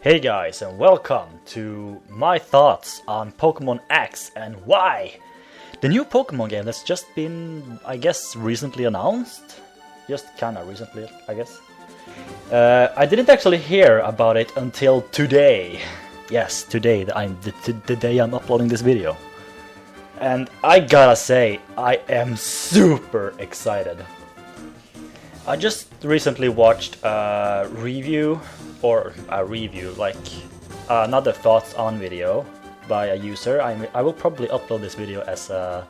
Hey guys, and welcome to my thoughts on Pokemon X and Y, the new Pokemon game that's just been, I guess, recently announced. Just kinda recently, I guess. I didn't actually hear about it until today. Yes, today, the day I'm uploading this video. And I gotta say, I am super excited. I just recently watched a review, another thoughts on video by a user. I will probably upload this video as a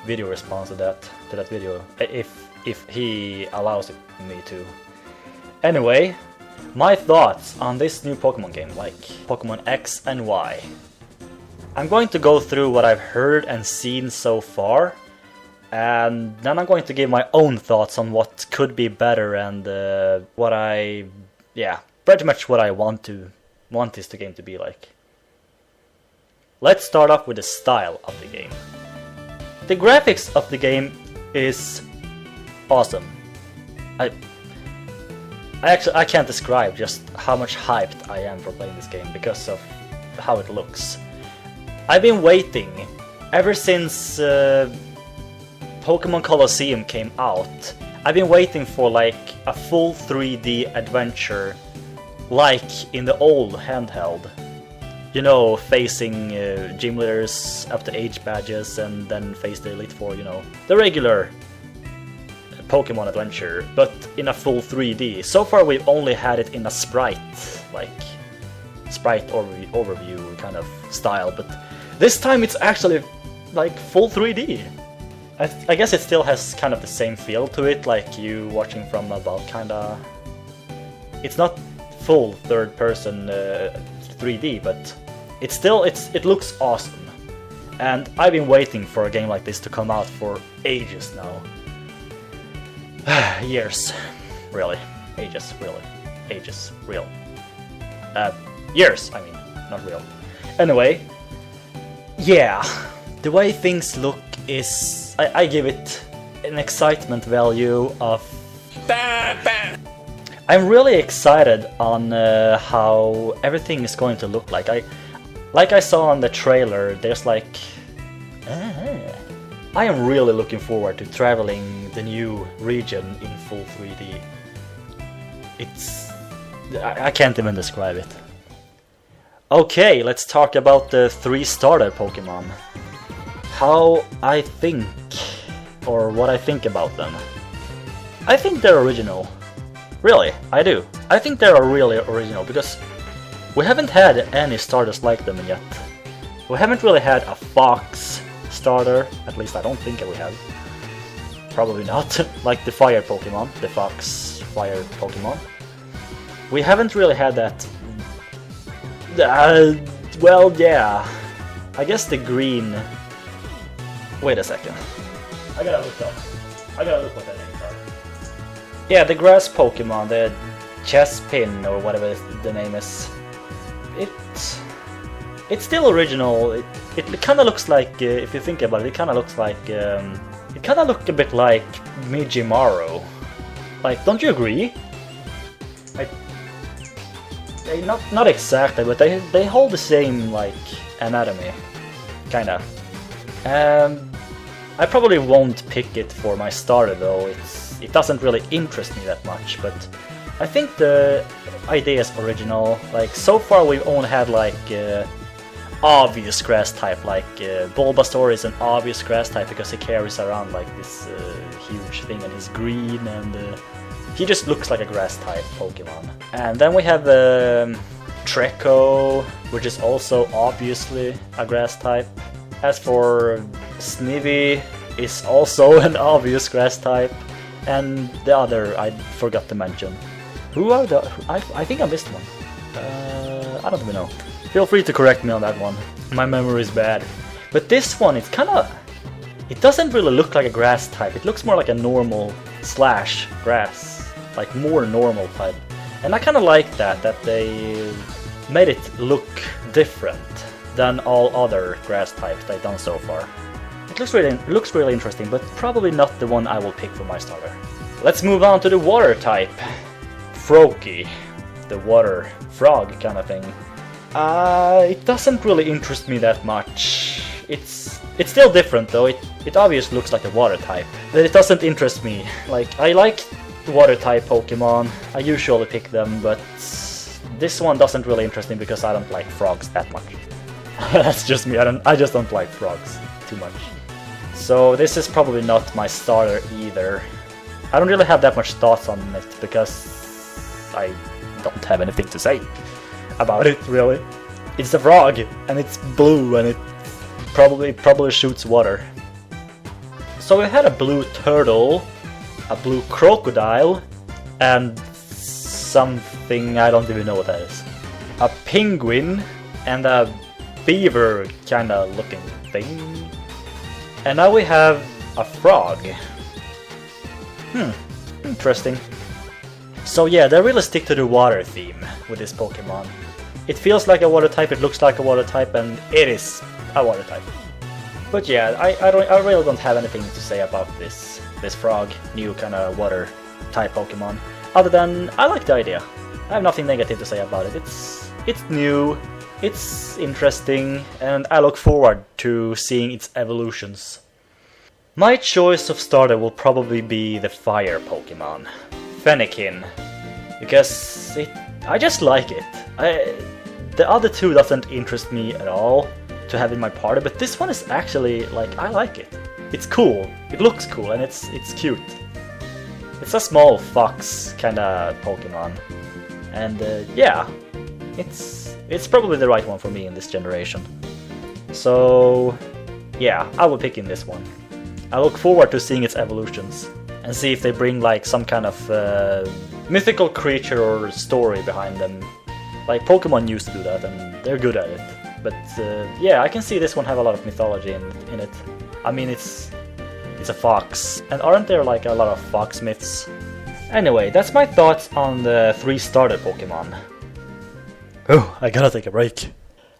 video response to that video, if he allows me to. Anyway, my thoughts on this new Pokemon game, like Pokemon X and Y. I'm going to go through what I've heard and seen so far, and then I'm going to give my own thoughts on what could be better and pretty much what I want this game to be like. Let's start off with the style of the game. The graphics of the game is awesome. I can't describe just how much hyped I am for playing this game because of how it looks. I've been waiting ever since Pokemon Colosseum came out. I've been waiting for like a full 3D adventure, like in the old handheld. You know, facing gym leaders up to age badges and then face the Elite Four, you know. The regular Pokemon adventure, but in a full 3D. So far we've only had it in a sprite overview kind of style, but this time it's actually like full 3D. I guess it still has kind of the same feel to it, like you watching from above, kinda. It's not full third-person 3D, but it looks awesome. And I've been waiting for a game like this to come out for ages now. Years, really. Ages, really. Ages, real. Years, I mean, not real. Anyway, yeah, the way things look is... I give it an excitement value of... I'm really excited on how everything is going to look like. Like I saw on the trailer, there's like... I am really looking forward to traveling the new region in full 3D. I can't even describe it. Okay, let's talk about the 3 starter Pokemon. How I think, or what I think about them. I think they're original. Really, I do. I think they're really original because we haven't had any starters like them yet. We haven't really had a fox starter, at least I don't think we have. Probably not. Like the fire Pokemon, the fox fire Pokemon. We haven't really had that. Well, yeah. I guess the green... Wait a second. I gotta look what that names are. Yeah, the grass Pokemon, the Chespin or whatever the name is. It's still original. It kind of looks like, if you think about it, it kind of looks like, it kind of look a bit like Mijimaru. Like, don't you agree? Not exactly, but they hold the same like anatomy, kinda. I probably won't pick it for my starter though. It doesn't really interest me that much, but I think the idea is original. Like, so far we've only had like obvious grass type, like Bulbasaur is an obvious grass type because he carries around like this huge thing and he's green and he just looks like a grass type Pokemon. And then we have Treecko, which is also obviously a grass type. As for Snivy, is also an obvious grass type. And the other I forgot to mention. Who are the... I think I missed one. I don't even know. Feel free to correct me on that one. My memory is bad. But this one, it's kinda... It doesn't really look like a grass type. It looks more like a normal / grass. Like more normal type. And I kinda like that they made it look different than all other grass types they've done so far. It looks really interesting, but probably not the one I will pick for my starter. Let's move on to the water type. Froakie. the water frog kind of thing. It doesn't really interest me that much. It's still different though. It obviously looks like a water type, but it doesn't interest me. Like, I like water type Pokemon. I usually pick them, but this one doesn't really interest me because I don't like frogs that much. That's just me. I just don't like frogs too much. So this is probably not my starter either. I don't really have that much thoughts on it because I don't have anything to say about it, really. It's a frog, and it's blue, and it probably shoots water. So we had a blue turtle, a blue crocodile, and something I don't even know what that is. A penguin, and a beaver kinda looking thing. And now we have a frog. Interesting. So yeah, they really stick to the water theme with this Pokemon. It feels like a water type, it looks like a water type, and it is a water type. But yeah, I really don't have anything to say about this frog, new kind of water type Pokemon. Other than, I like the idea. I have nothing negative to say about it. It's new, it's interesting, and I look forward to seeing its evolutions. My choice of starter will probably be the fire Pokemon, Fennekin, because I just like it. The other two doesn't interest me at all to have in my party, but this one is actually, like, I like it. It's cool, it looks cool, and it's cute. It's a small fox kinda Pokemon, and yeah, it's probably the right one for me in this generation. So yeah, I will pick in this one. I look forward to seeing its evolutions and see if they bring like some kind of mythical creature or story behind them. Like Pokemon used to do that, and they're good at it. But yeah, I can see this one have a lot of mythology in it. I mean, it's a fox, and aren't there like a lot of fox myths? Anyway, that's my thoughts on the 3 starter Pokemon. Oh, I gotta take a break.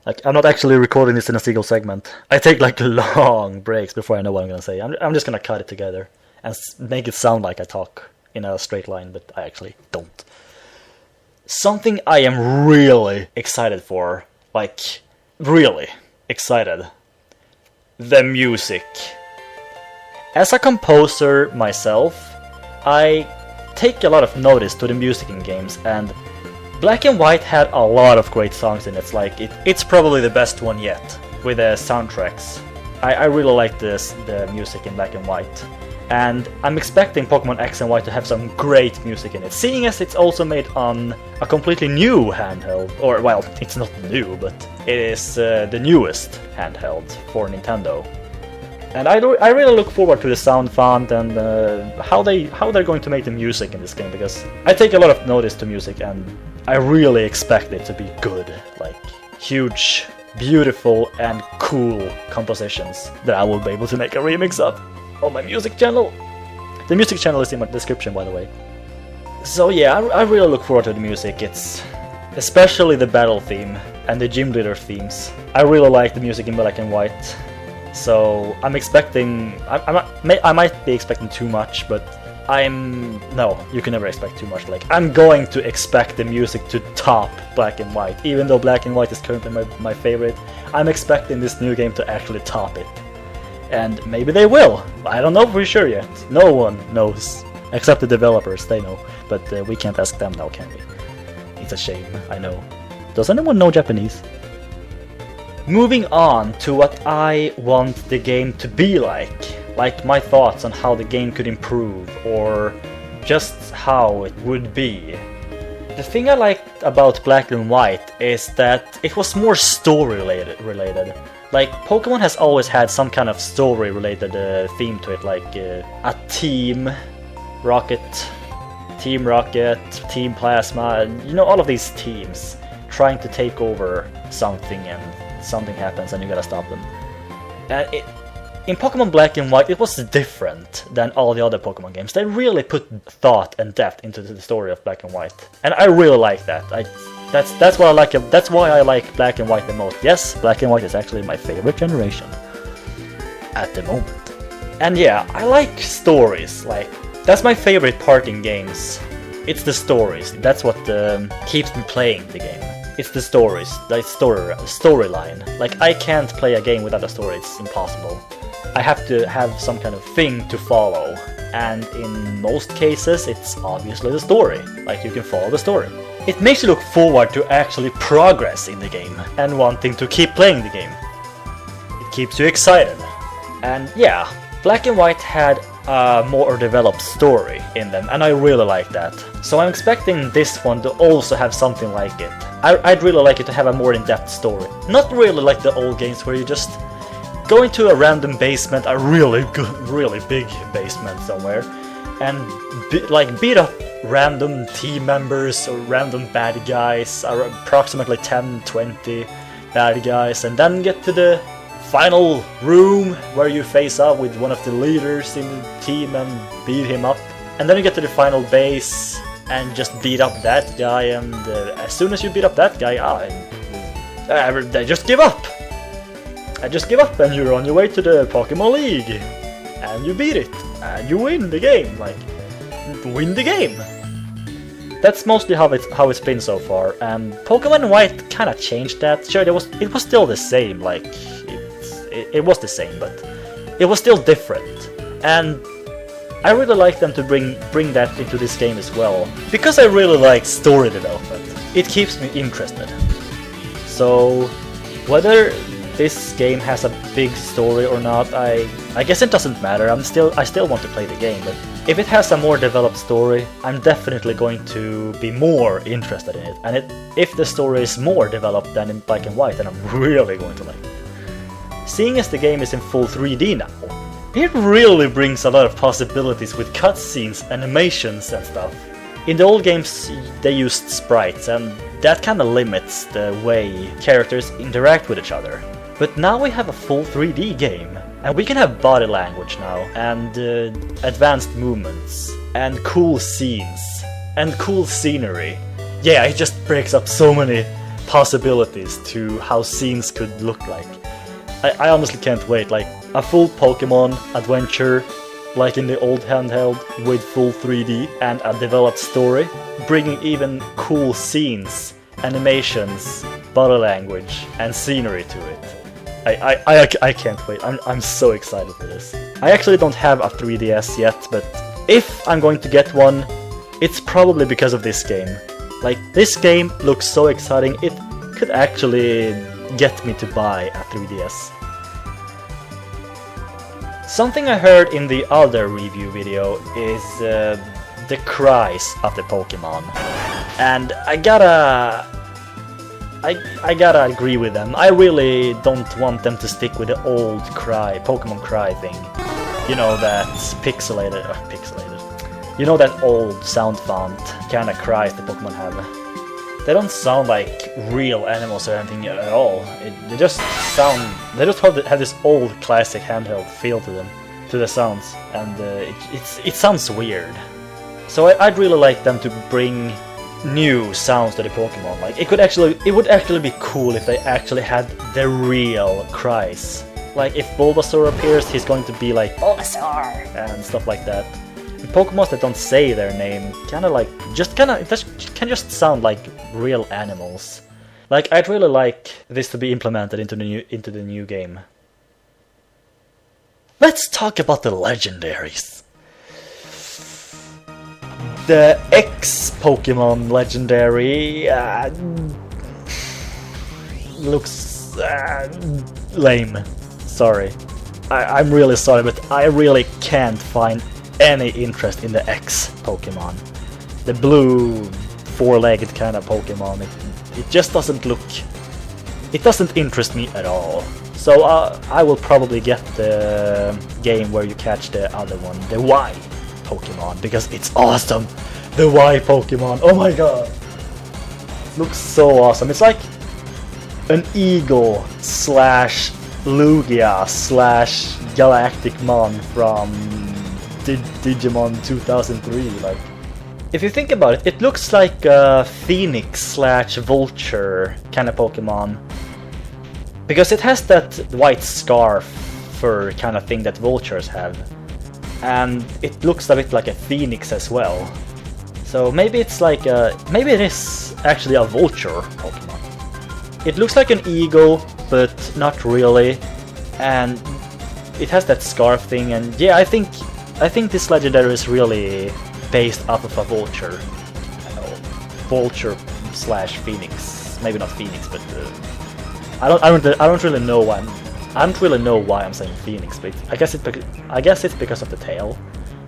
Like, I'm not actually recording this in a single segment. I take like long breaks before I know what I'm gonna say. I'm just gonna cut it together and make it sound like I talk in a straight line, but I actually don't. Something I am really excited for, like, really excited. The music. As a composer myself, I take a lot of notice to the music in games, and Black and White had a lot of great songs in it. It's probably the best one yet, with the soundtracks. I really like the music in Black and White. And I'm expecting Pokemon X and Y to have some great music in it, seeing as it's also made on a completely new handheld, or well, it's not new, but it is the newest handheld for Nintendo. And I really look forward to the sound font and how they're going to make the music in this game, because I take a lot of notice to music and I really expect it to be good, like huge, beautiful and cool compositions that I will be able to make a remix of on my music channel. The music channel is in my description, by the way. So yeah, I really look forward to the music. It's especially the battle theme and the gym leader themes. I really like the music in Black and White. So I'm expecting, I might be expecting too much, but no, you can never expect too much. Like, I'm going to expect the music to top Black and White. Even though Black and White is currently my favorite, I'm expecting this new game to actually top it. And maybe they will. I don't know for sure yet. No one knows. Except the developers, they know. But we can't ask them now, can we? It's a shame, I know. Does anyone know Japanese? Moving on to what I want the game to be like my thoughts on how the game could improve, or just how it would be. The thing I liked about Black and White is that it was more story related. Like, Pokemon has always had some kind of story related theme to it, like a Team Rocket, Team Plasma, you know, all of these teams trying to take over something, and something happens and you gotta stop them. And in Pokemon Black and White, it was different than all the other Pokemon games. They really put thought and depth into the story of Black and White, and I really like that. That's what I like. That's why I like Black and White the most. Yes, Black and White is actually my favorite generation at the moment. And yeah, I like stories. Like, that's my favorite part in games. It's the stories. That's what keeps me playing the game. It's the stories, the storyline. Like, I can't play a game without a story, it's impossible. I have to have some kind of thing to follow, and in most cases it's obviously the story. Like, you can follow the story. It makes you look forward to actually progress in the game and wanting to keep playing the game. It keeps you excited. And yeah, Black and White had a more developed story in them, and I really like that. So I'm expecting this one to also have something like it. I'd really like it to have a more in-depth story. Not really like the old games where you just go into a random basement, a really big basement somewhere, and beat up random team members or random bad guys, or approximately 10-20 bad guys, and then get to the final room where you face up with one of the leaders in the team and beat him up. And then you get to the final base and just beat up that guy, and as soon as you beat up that guy, they just give up. I just give up, and you're on your way to the Pokemon League, and you beat it, and you win the game. Like, win the game. That's mostly how it's been so far, and Pokemon White kind of changed that. Sure, it was still the same. Like, it was the same, but it was still different, and I really like them to bring that into this game as well, because I really like story development. It keeps me interested. So whether this game has a big story or not, I guess it doesn't matter. I still want to play the game, but if it has a more developed story, I'm definitely going to be more interested in it. And if the story is more developed than in Black and White, then I'm really going to like it. Seeing as the game is in full 3D now, it really brings a lot of possibilities with cutscenes, animations and stuff. In the old games they used sprites, and that kinda limits the way characters interact with each other. But now we have a full 3D game, and we can have body language now, and advanced movements, and cool scenes, and cool scenery. Yeah, it just breaks up so many possibilities to how scenes could look like. I honestly can't wait. Like, a full Pokemon adventure, like in the old handheld, with full 3D and a developed story, bringing even cool scenes, animations, body language, and scenery to it. I can't wait. I'm so excited for this. I actually don't have a 3DS yet, but if I'm going to get one, it's probably because of this game. Like, this game looks so exciting, it could actually get me to buy a 3DS. Something I heard in the other review video is the cries of the Pokemon, and I gotta agree with them. I really don't want them to stick with the old Pokemon cry thing. You know, that pixelated. You know, that old sound font kinda cries the Pokemon have. They don't sound like real animals or anything at all. They just have this old classic handheld feel to them, to the sounds, and it sounds weird. So I'd really like them to bring new sounds to the Pokemon. Like, it would actually be cool if they actually had the real cries. Like, if Bulbasaur appears, he's going to be like Bulbasaur and stuff like that. Pokemon that don't say their name can just sound like real animals. Like, I'd really like this to be implemented into the new game. Let's talk about the Legendaries. The X-Pokemon Legendary looks lame. Sorry. I'm really sorry, but I really can't find any interest in the X Pokemon. The blue, four-legged kind of Pokemon. It just doesn't look... It doesn't interest me at all. So I will probably get the game where you catch the other one, the Y Pokemon, because it's awesome! The Y Pokemon, oh my god! It looks so awesome. It's like an eagle slash Lugia slash Galacticmon from Digimon 2003. Like, if you think about it, it looks like a Phoenix slash Vulture kind of Pokemon, because it has that white scarf fur kind of thing that vultures have, and it looks a bit like a phoenix as well. So maybe it's like maybe it is actually a vulture Pokemon. It looks like an eagle, but not really, and it has that scarf thing. And yeah, I think this legendary is really based off of a vulture, vulture slash phoenix. Maybe not phoenix, but I don't really know why. I don't really know why I'm saying phoenix, but I guess it's because of the tail.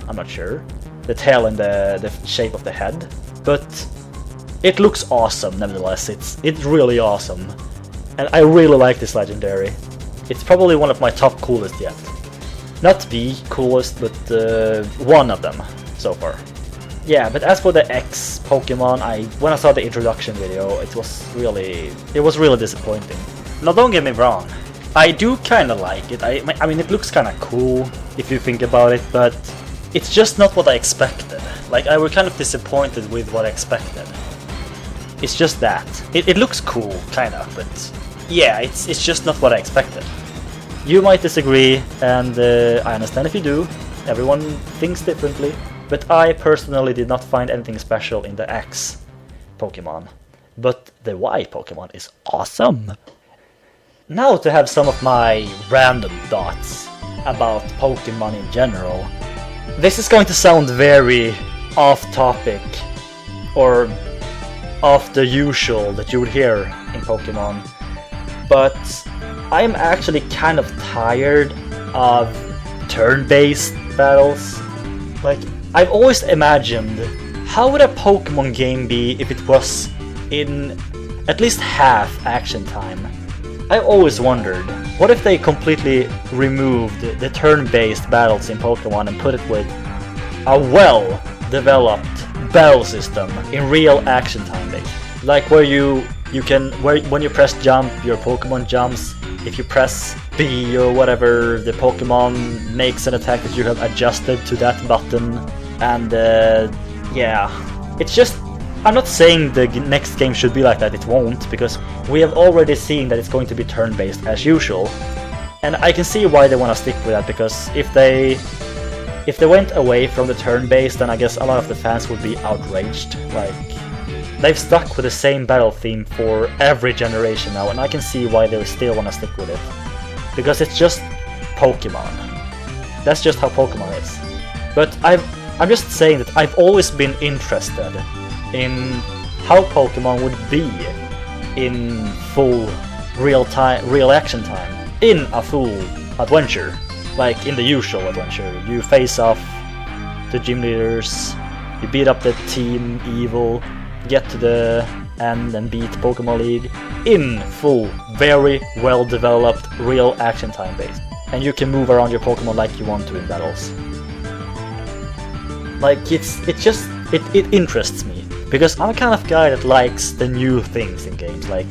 I'm not sure. The tail and the shape of the head, but it looks awesome nevertheless. It's really awesome, and I really like this legendary. It's probably one of my top coolest yet. Not the coolest, but one of them so far. Yeah, but as for the X Pokemon, when I saw the introduction video, it was really disappointing. Now don't get me wrong, I do kind of like it. I mean, it looks kind of cool if you think about it, but it's just not what I expected. Like, I was kind of disappointed with what I expected. It's just that. It looks cool, kind of, but yeah, it's just not what I expected. You might disagree, and I understand if you do. Everyone thinks differently, but I personally did not find anything special in the X Pokemon. But the Y Pokemon is awesome! Now to have some of my random thoughts about Pokemon in general. This is going to sound very off-topic, or off the usual that you would hear in Pokemon, but I'm actually kind of tired of turn-based battles. Like, I've always imagined, how would a Pokemon game be if it was in at least half action time? I've always wondered, what if they completely removed the turn-based battles in Pokemon and put it with a well-developed battle system in real action time based? Like where when you press jump, your Pokemon jumps. If you press B or whatever, the Pokemon makes an attack that you have adjusted to that button. And yeah, it's just, I'm not saying the next game should be like that, it won't, because we have already seen that it's going to be turn-based as usual. And I can see why they want to stick with that, because if they went away from the turn-based, then I guess a lot of the fans would be outraged. Like, they've stuck with the same battle theme for every generation now, and I can see why they still want to stick with it. Because it's just Pokemon. That's just how Pokemon is. But I'm just saying that I've always been interested in how Pokemon would be in full real action time, in a full adventure, like in the usual adventure. You face off the gym leaders, you beat up the team evil, get to the end and beat Pokemon League in full, very well developed real action time based, and you can move around your Pokemon like you want to in battles. Like, it interests me, because I'm a kind of guy that likes the new things in games. Like,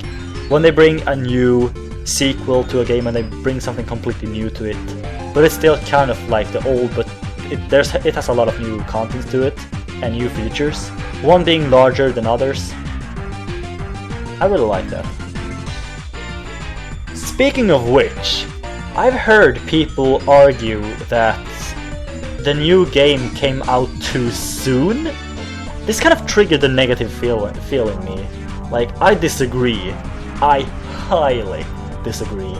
when they bring a new sequel to a game and they bring something completely new to it, but it's still kind of like the old, but it has a lot of new content to it and new features, one being larger than others. I really like that. Speaking of which, I've heard people argue that the new game came out too soon. This kind of triggered a negative feel in me. Like, I disagree. I highly disagree.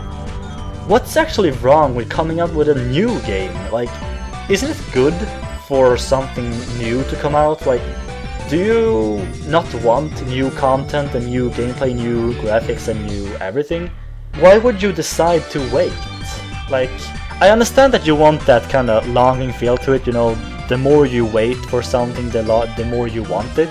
What's actually wrong with coming out with a new game? Like, isn't it good for something new to come out? Like, do you not want new content and new gameplay, new graphics and new everything? Why would you decide to wait? Like, I understand that you want that kind of longing feel to it, you know, the more you wait for something, the more you want it.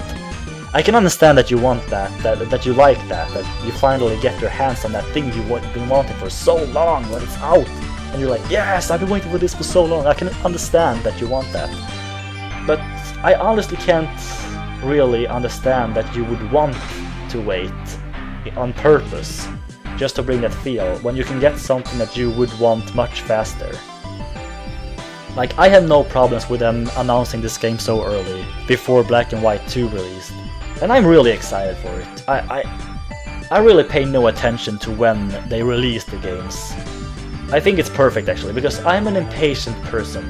I can understand that you want that you like that you finally get your hands on that thing you've been wanting for so long when it's out. And you're like, yes, I've been waiting for this for so long. I can understand that you want that. But I honestly can't really understand that you would want to wait on purpose just to bring that feel, when you can get something that you would want much faster. Like, I have no problems with them announcing this game so early, before Black and White 2 released. And I'm really excited for it. I really pay no attention to when they release the games. I think it's perfect actually, because I'm an impatient person,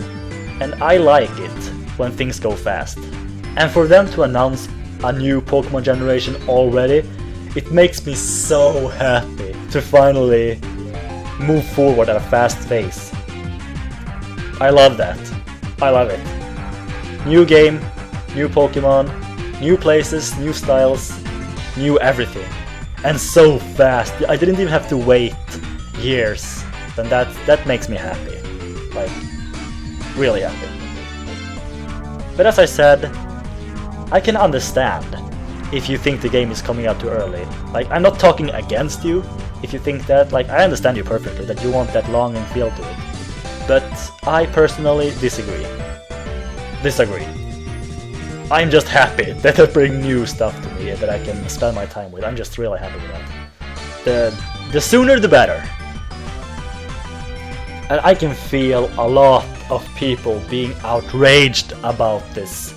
and I like it when things go fast. And for them to announce a new Pokemon generation already, it makes me so happy to finally move forward at a fast pace. I love that. I love it. New game, new Pokemon, new places, new styles, new everything. And so fast. I didn't even have to wait years. And that makes me happy. Like, really happy. But as I said, I can understand if you think the game is coming out too early. Like, I'm not talking against you if you think that. Like, I understand you perfectly, that you want that longing feel to it. But I personally disagree. I'm just happy that they bring new stuff to me that I can spend my time with. I'm just really happy with that. The sooner the better. And I can feel a lot of people being outraged about this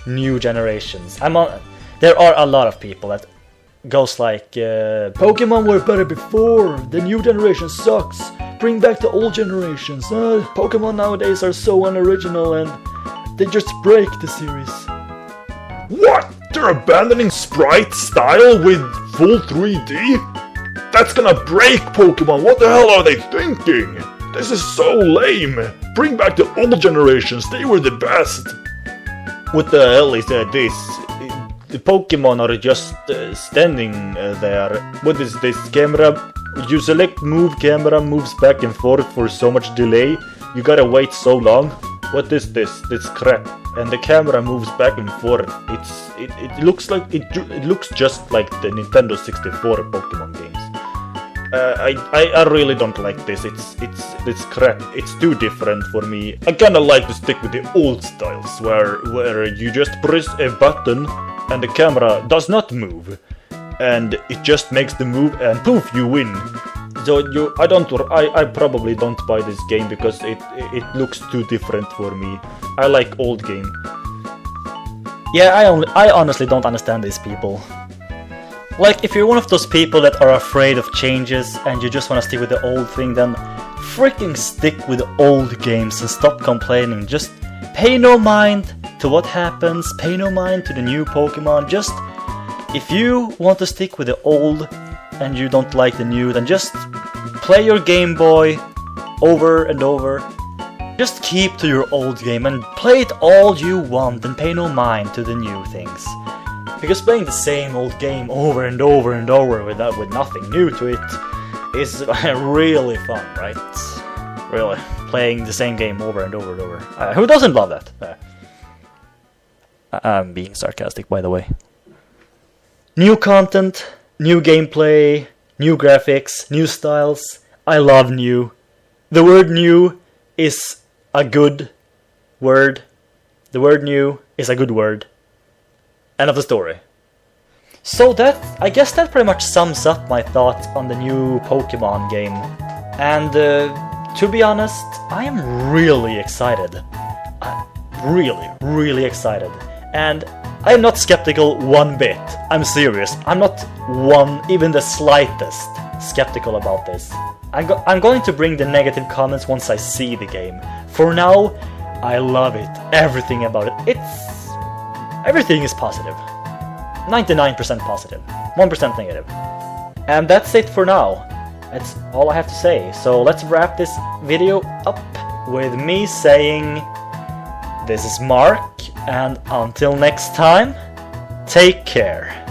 new generations. There are a lot of people that goes like, Pokemon were better before, the new generation sucks, bring back the old generations, Pokemon nowadays are so unoriginal and they just break the series. What? They're abandoning sprite style with full 3D? That's gonna break Pokemon, what the hell are they thinking? This is so lame! Bring back the old generations, they were the best! What the hell is this? The Pokemon are just standing there. What is this? Camera? You select move, camera moves back and forth for so much delay. You gotta wait so long. What is this? This crap. And the camera moves back and forth. It looks like it looks just like the Nintendo 64 Pokemon games. I really don't like this. It's crap. It's too different for me. I kinda like to stick with the old styles where you just press a button and the camera does not move, and it just makes the move and poof, you win. So I probably don't buy this game because it looks too different for me. I like old game. Yeah, I honestly don't understand these people. Like, if you're one of those people that are afraid of changes and you just want to stick with the old thing, then freaking stick with the old games and stop complaining. Just pay no mind to what happens, pay no mind to the new Pokemon. Just, if you want to stick with the old and you don't like the new, then just play your Game Boy over and over. Just keep to your old game and play it all you want and pay no mind to the new things. Because playing the same old game over and over and over with nothing new to it is really fun, right? Really, playing the same game over and over and over. Who doesn't love that? I'm being sarcastic, by the way. New content, new gameplay, new graphics, new styles. I love new. The word new is a good word. The word new is a good word. End of the story. So I guess that pretty much sums up my thoughts on the new Pokemon game. And to be honest, I am really excited. Really excited. And I am not skeptical one bit. I'm serious. I'm not even the slightest skeptical about this. I'm going to bring the negative comments once I see the game. For now, I love it. Everything about it. Everything is positive. 99% positive. 1% negative. And that's it for now. That's all I have to say. So let's wrap this video up with me saying, this is Mark, and until next time, take care.